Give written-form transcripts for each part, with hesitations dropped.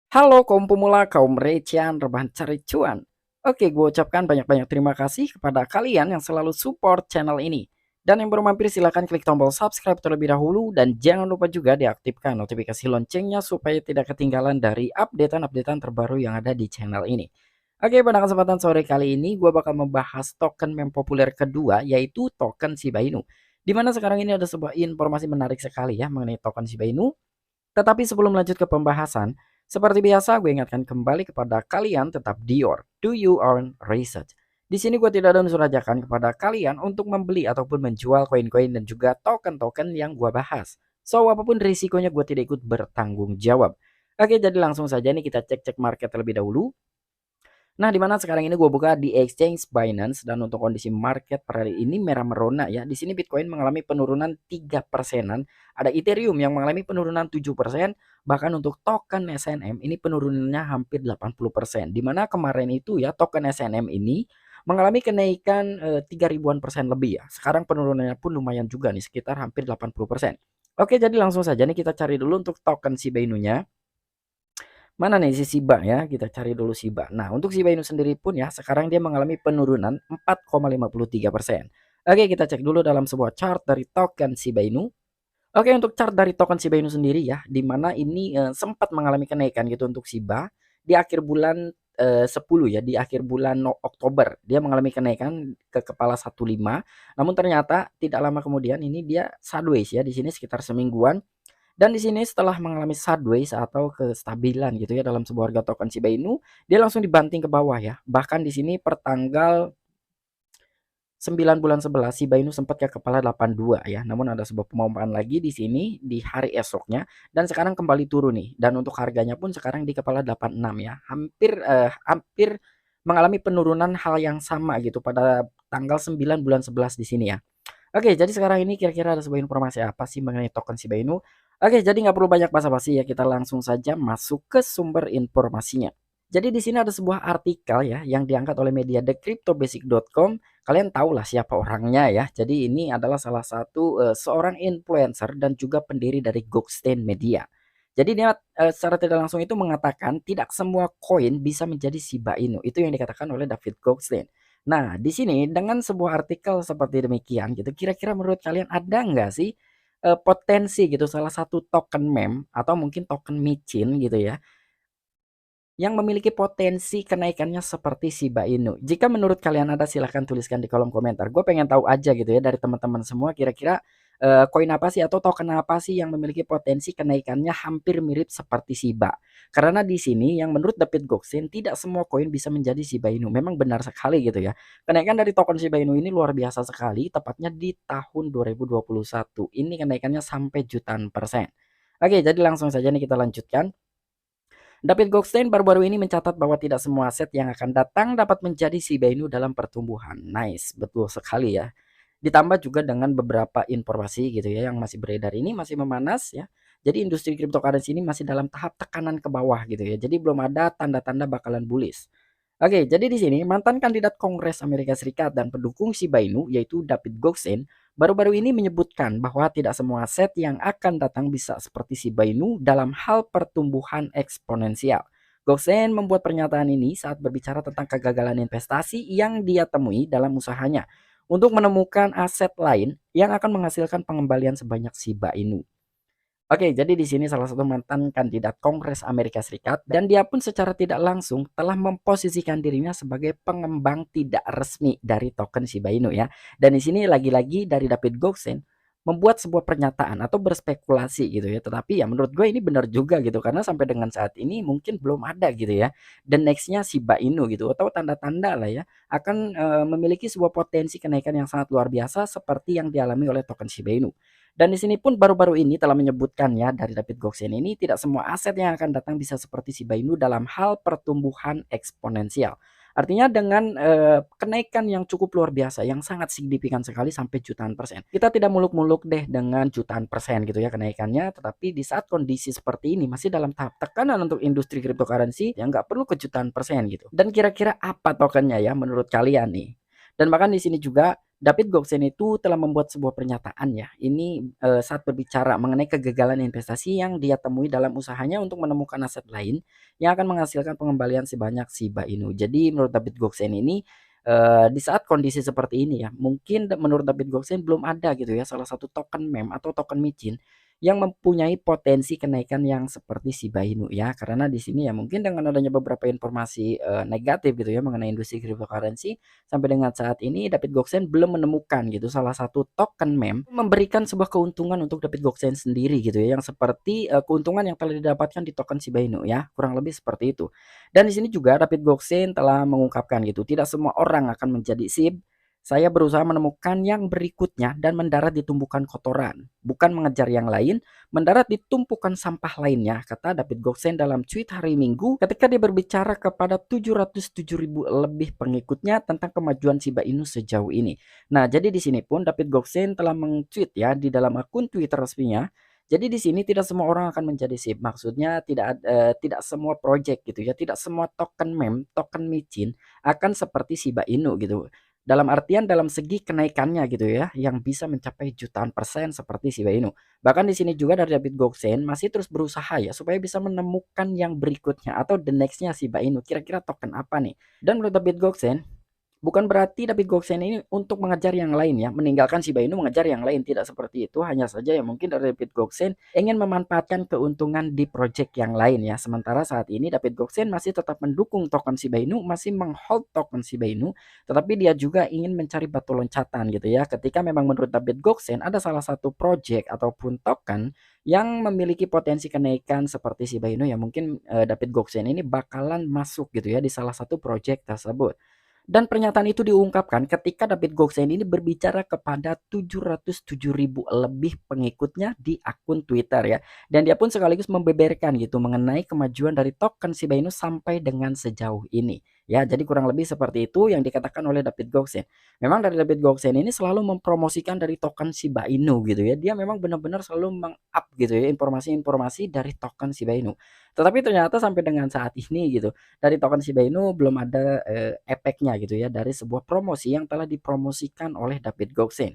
Halo kaum pemula, kaum recehan, rebahan cari cuan. Oke, gue ucapkan banyak-banyak terima kasih kepada kalian yang selalu support channel ini. Dan yang baru mampir silahkan klik tombol subscribe terlebih dahulu dan jangan lupa juga diaktifkan notifikasi loncengnya supaya tidak ketinggalan dari updatean-updatean terbaru yang ada di channel ini. Oke, pada kesempatan sore kali ini gue bakal membahas token meme populer kedua yaitu token Shiba Inu. Dimana sekarang ini ada sebuah informasi menarik sekali ya mengenai token Shiba Inu. Tetapi sebelum lanjut ke pembahasan, seperti biasa gue ingatkan kembali kepada kalian tetap Dior, do your own research. Di sini gue tidak ada unsur ajakan kepada kalian untuk membeli ataupun menjual koin-koin dan juga token-token yang gue bahas. So, apapun risikonya gue tidak ikut bertanggung jawab. Oke, jadi langsung saja nih kita cek-cek market terlebih dahulu. Nah, di mana sekarang ini gue buka di exchange Binance dan untuk kondisi market per hari ini merah merona ya. Di sini Bitcoin mengalami penurunan 3%-an, ada Ethereum yang mengalami penurunan 7%, bahkan untuk token SNM ini penurunannya hampir 80%. Di mana kemarin itu ya token SNM ini mengalami kenaikan 3 ribuan persen lebih ya. Sekarang penurunannya pun lumayan juga nih sekitar hampir 80%. Oke, jadi langsung saja nih kita cari dulu untuk token Shiba Inu-nya. Mana nih si Shiba ya, kita cari dulu Shiba. Nah, untuk Shiba Inu sendiri pun ya, sekarang dia mengalami penurunan 4,53%. Oke, kita cek dulu dalam sebuah chart dari token Shiba Inu. Oke, untuk chart dari token Shiba Inu sendiri ya, di mana ini sempat mengalami kenaikan gitu untuk Shiba di akhir bulan 10 ya, di akhir bulan Oktober. Dia mengalami kenaikan ke kepala 15, namun ternyata tidak lama kemudian ini dia sideways ya, di sini sekitar semingguan dan di sini setelah mengalami sideways atau kestabilan gitu ya dalam sebuah harga token Shiba Inu, dia langsung dibanting ke bawah ya. Bahkan di sini pertanggal 9 bulan 11 Shiba Inu sempat ke kepala 82 ya. Namun ada sebuah pemompaan lagi di sini di hari esoknya dan sekarang kembali turun nih. Dan untuk harganya pun sekarang di kepala 86 ya. Hampir mengalami penurunan hal yang sama gitu pada tanggal 9 bulan 11 di sini ya. Oke, jadi sekarang ini kira-kira ada sebuah informasi apa sih mengenai token Shiba Inu? Oke, jadi nggak perlu banyak basa-basi ya, kita langsung saja masuk ke sumber informasinya. Jadi di sini ada sebuah artikel ya yang diangkat oleh media thecryptobasic.com. Kalian tahulah siapa orangnya ya. Jadi ini adalah salah satu seorang influencer dan juga pendiri dari Goldstein Media. Jadi dia secara tidak langsung itu mengatakan tidak semua koin bisa menjadi Shiba Inu. Itu yang dikatakan oleh David Goldstein. Nah, di sini dengan sebuah artikel seperti demikian gitu, kira-kira menurut kalian ada nggak sih potensi gitu salah satu token meme atau mungkin token micin gitu ya, yang memiliki potensi kenaikannya seperti Shiba Inu? Jika menurut kalian ada silahkan tuliskan di kolom komentar. Gue pengen tahu aja gitu ya dari teman-teman semua kira-kira koin apa sih atau token apa sih yang memiliki potensi kenaikannya hampir mirip seperti Shiba. Karena di sini yang menurut David Goldstein tidak semua koin bisa menjadi Shiba Inu. Memang benar sekali gitu ya. Kenaikan dari token Shiba Inu ini luar biasa sekali tepatnya di tahun 2021. Ini kenaikannya sampai jutaan persen. Oke, jadi langsung saja nih kita lanjutkan. David Goldstein baru-baru ini mencatat bahwa tidak semua aset yang akan datang dapat menjadi Shiba Inu dalam pertumbuhan. Nice, betul sekali ya. Ditambah juga dengan beberapa informasi gitu ya yang masih beredar ini masih memanas ya. Jadi industri cryptocurrency ini masih dalam tahap tekanan ke bawah gitu ya. Jadi belum ada tanda-tanda bakalan bullish. Oke, jadi di sini mantan kandidat Kongres Amerika Serikat dan pendukung Shiba Inu yaitu David Goldstein baru-baru ini menyebutkan bahwa tidak semua aset yang akan datang bisa seperti Shiba Inu dalam hal pertumbuhan eksponensial. Goldstein membuat pernyataan ini saat berbicara tentang kegagalan investasi yang dia temui dalam usahanya untuk menemukan aset lain yang akan menghasilkan pengembalian sebanyak Shiba Inu. Oke, jadi di sini salah satu mantan kandidat Kongres Amerika Serikat dan dia pun secara tidak langsung telah memposisikan dirinya sebagai pengembang tidak resmi dari token Shiba Inu ya. Dan di sini lagi-lagi dari David Goldstein membuat sebuah pernyataan atau berspekulasi gitu ya. Tetapi ya menurut gue ini benar juga gitu karena sampai dengan saat ini mungkin belum ada gitu ya. Dan nextnya Shiba Inu gitu atau tanda-tanda lah ya akan memiliki sebuah potensi kenaikan yang sangat luar biasa seperti yang dialami oleh token Shiba Inu. Dan di sini pun baru-baru ini telah menyebutkan ya dari David Goldstein ini tidak semua aset yang akan datang bisa seperti Shiba Inu dalam hal pertumbuhan eksponensial. Artinya dengan kenaikan yang cukup luar biasa, yang sangat signifikan sekali sampai jutaan persen. Kita tidak muluk-muluk deh dengan jutaan persen gitu ya kenaikannya, tetapi di saat kondisi seperti ini masih dalam tahap tekanan untuk industri cryptocurrency yang nggak perlu ke jutaan persen gitu. Dan kira-kira apa tokennya ya menurut kalian nih? Dan bahkan di sini juga David Goldstein itu telah membuat sebuah pernyataan ya. Ini saat berbicara mengenai kegagalan investasi yang dia temui dalam usahanya untuk menemukan aset lain yang akan menghasilkan pengembalian sebanyak Shiba Inu. Jadi menurut David Goldstein ini di saat kondisi seperti ini ya, mungkin menurut David Goldstein belum ada gitu ya salah satu token meme atau token micin yang mempunyai potensi kenaikan yang seperti Shiba Inu ya. Karena di sini ya mungkin dengan adanya beberapa informasi negatif gitu ya mengenai industri cryptocurrency, sampai dengan saat ini David Goldstein belum menemukan gitu salah satu token meme memberikan sebuah keuntungan untuk David Goldstein sendiri gitu ya, yang seperti keuntungan yang telah didapatkan di token Shiba Inu ya, kurang lebih seperti itu. Dan di sini juga David Goldstein telah mengungkapkan gitu, tidak semua orang akan menjadi SIB. Saya berusaha menemukan yang berikutnya dan mendarat di tumpukan kotoran, bukan mengejar yang lain, mendarat di tumpukan sampah lainnya, kata David Goldstein dalam tweet hari Minggu ketika dia berbicara kepada 707.000 lebih pengikutnya tentang kemajuan Shiba Inu sejauh ini. Nah, jadi di sini pun David Goldstein telah meng-tweet ya di dalam akun Twitter resminya. Jadi di sini tidak semua orang akan menjadi SIB. Maksudnya tidak semua project gitu ya, tidak semua token meme, token micin akan seperti Shiba Inu gitu. Dalam artian dalam segi kenaikannya gitu ya, yang bisa mencapai jutaan persen seperti Shiba Inu. Bahkan di sini juga dari David Goldstein masih terus berusaha ya supaya bisa menemukan yang berikutnya atau the next-nya Shiba Inu. Kira-kira token apa nih? Dan menurut David Goldstein, bukan berarti David Goldstein ini untuk mengejar yang lain ya, meninggalkan Shiba Inu mengejar yang lain, tidak seperti itu. Hanya saja ya mungkin dari David Goldstein ingin memanfaatkan keuntungan di project yang lain ya. Sementara saat ini David Goldstein masih tetap mendukung token Shiba Inu, masih menghold token Shiba Inu, tetapi dia juga ingin mencari batu loncatan gitu ya. Ketika memang menurut David Goldstein ada salah satu project ataupun token yang memiliki potensi kenaikan seperti Shiba Inu ya, mungkin David Goldstein ini bakalan masuk gitu ya di salah satu project tersebut. Dan pernyataan itu diungkapkan ketika David Goldstein ini berbicara kepada 707.000 lebih pengikutnya di akun Twitter ya. Dan dia pun sekaligus membeberkan gitu mengenai kemajuan dari token Shiba Inu sampai dengan sejauh ini. Ya, jadi kurang lebih seperti itu yang dikatakan oleh David Goldstein. Memang dari David Goldstein ini selalu mempromosikan dari token Shiba Inu gitu ya. Dia memang benar-benar selalu meng-up gitu ya informasi-informasi dari token Shiba Inu. Tetapi ternyata sampai dengan saat ini gitu, dari token Shiba Inu belum ada efeknya gitu ya dari sebuah promosi yang telah dipromosikan oleh David Goldstein.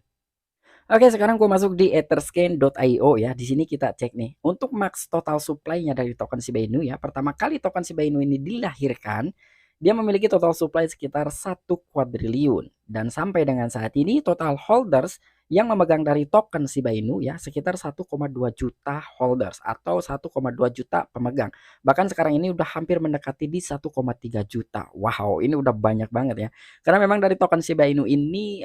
Oke, sekarang gue masuk di etherscan.io ya. Di sini kita cek nih untuk max total supply-nya dari token Shiba Inu ya. Pertama kali token Shiba Inu ini dilahirkan, dia memiliki total supply sekitar 1 kuadriliun, dan sampai dengan saat ini total holders yang memegang dari token Shiba Inu ya sekitar 1,2 juta holders atau 1,2 juta pemegang. Bahkan sekarang ini udah hampir mendekati di 1,3 juta. Wow, ini udah banyak banget ya. Karena memang dari token Shiba Inu ini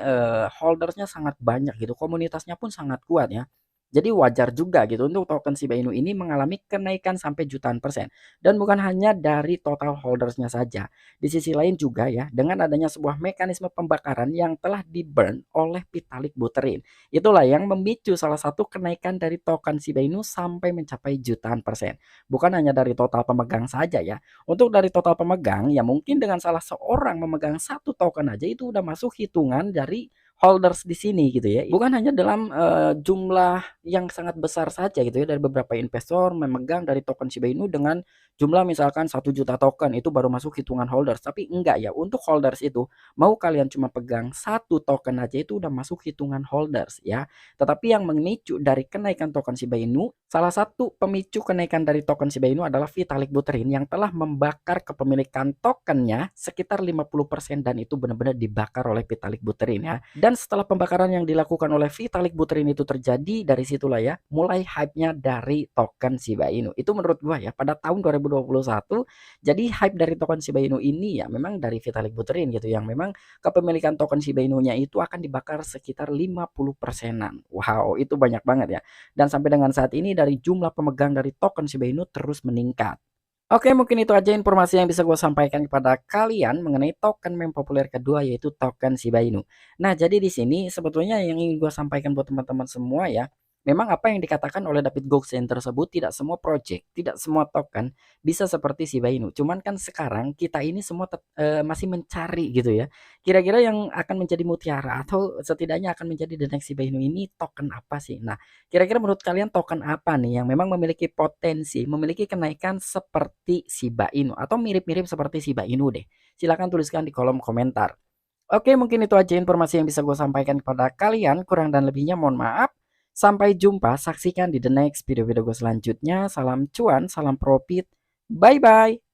holdersnya sangat banyak gitu, komunitasnya pun sangat kuat ya. Jadi wajar juga gitu untuk token Shiba Inu ini mengalami kenaikan sampai jutaan persen. Dan bukan hanya dari total holdersnya saja. Di sisi lain juga ya, dengan adanya sebuah mekanisme pembakaran yang telah di-burn oleh Vitalik Buterin. Itulah yang memicu salah satu kenaikan dari token Shiba Inu sampai mencapai jutaan persen. Bukan hanya dari total pemegang saja ya. Untuk dari total pemegang, ya mungkin dengan salah seorang memegang satu token aja itu udah masuk hitungan dari holders di sini gitu ya. Bukan hanya dalam jumlah yang sangat besar saja gitu ya, dari beberapa investor memegang dari token Shiba Inu dengan jumlah misalkan 1 juta token itu baru masuk hitungan holders. Tapi enggak ya, untuk holders itu mau kalian cuma pegang satu token aja itu udah masuk hitungan holders ya. Tetapi yang memicu dari kenaikan token Shiba Inu, salah satu pemicu kenaikan dari token Shiba Inu adalah Vitalik Buterin yang telah membakar kepemilikan tokennya sekitar 50% dan itu benar-benar dibakar oleh Vitalik Buterin ya. Dan setelah pembakaran yang dilakukan oleh Vitalik Buterin itu terjadi, dari situlah ya mulai hype-nya dari token Shiba Inu. Itu menurut gua ya pada tahun 2021. Jadi hype dari token Shiba Inu ini ya memang dari Vitalik Buterin gitu yang memang kepemilikan token Shiba Inu-nya itu akan dibakar sekitar 50%-an. Wow, itu banyak banget ya. Dan sampai dengan saat ini dari jumlah pemegang dari token Shiba Inu terus meningkat. Oke, mungkin itu aja informasi yang bisa gue sampaikan kepada kalian mengenai token meme populer kedua yaitu token Shiba Inu. Nah, jadi di sini sebetulnya yang ingin gue sampaikan buat teman-teman semua ya, memang apa yang dikatakan oleh David Goldstein tersebut tidak semua project, tidak semua token bisa seperti Shiba Inu. Cuman kan sekarang kita ini semua masih mencari gitu ya. Kira-kira yang akan menjadi mutiara atau setidaknya akan menjadi the next Shiba Inu ini token apa sih? Nah, kira-kira menurut kalian token apa nih yang memang memiliki potensi, memiliki kenaikan seperti Shiba Inu atau mirip-mirip seperti Shiba Inu deh? Silahkan tuliskan di kolom komentar. Oke, mungkin itu aja informasi yang bisa gue sampaikan kepada kalian. Kurang dan lebihnya mohon maaf. Sampai jumpa, saksikan di the next video-video gue selanjutnya. Salam cuan, salam profit. Bye-bye.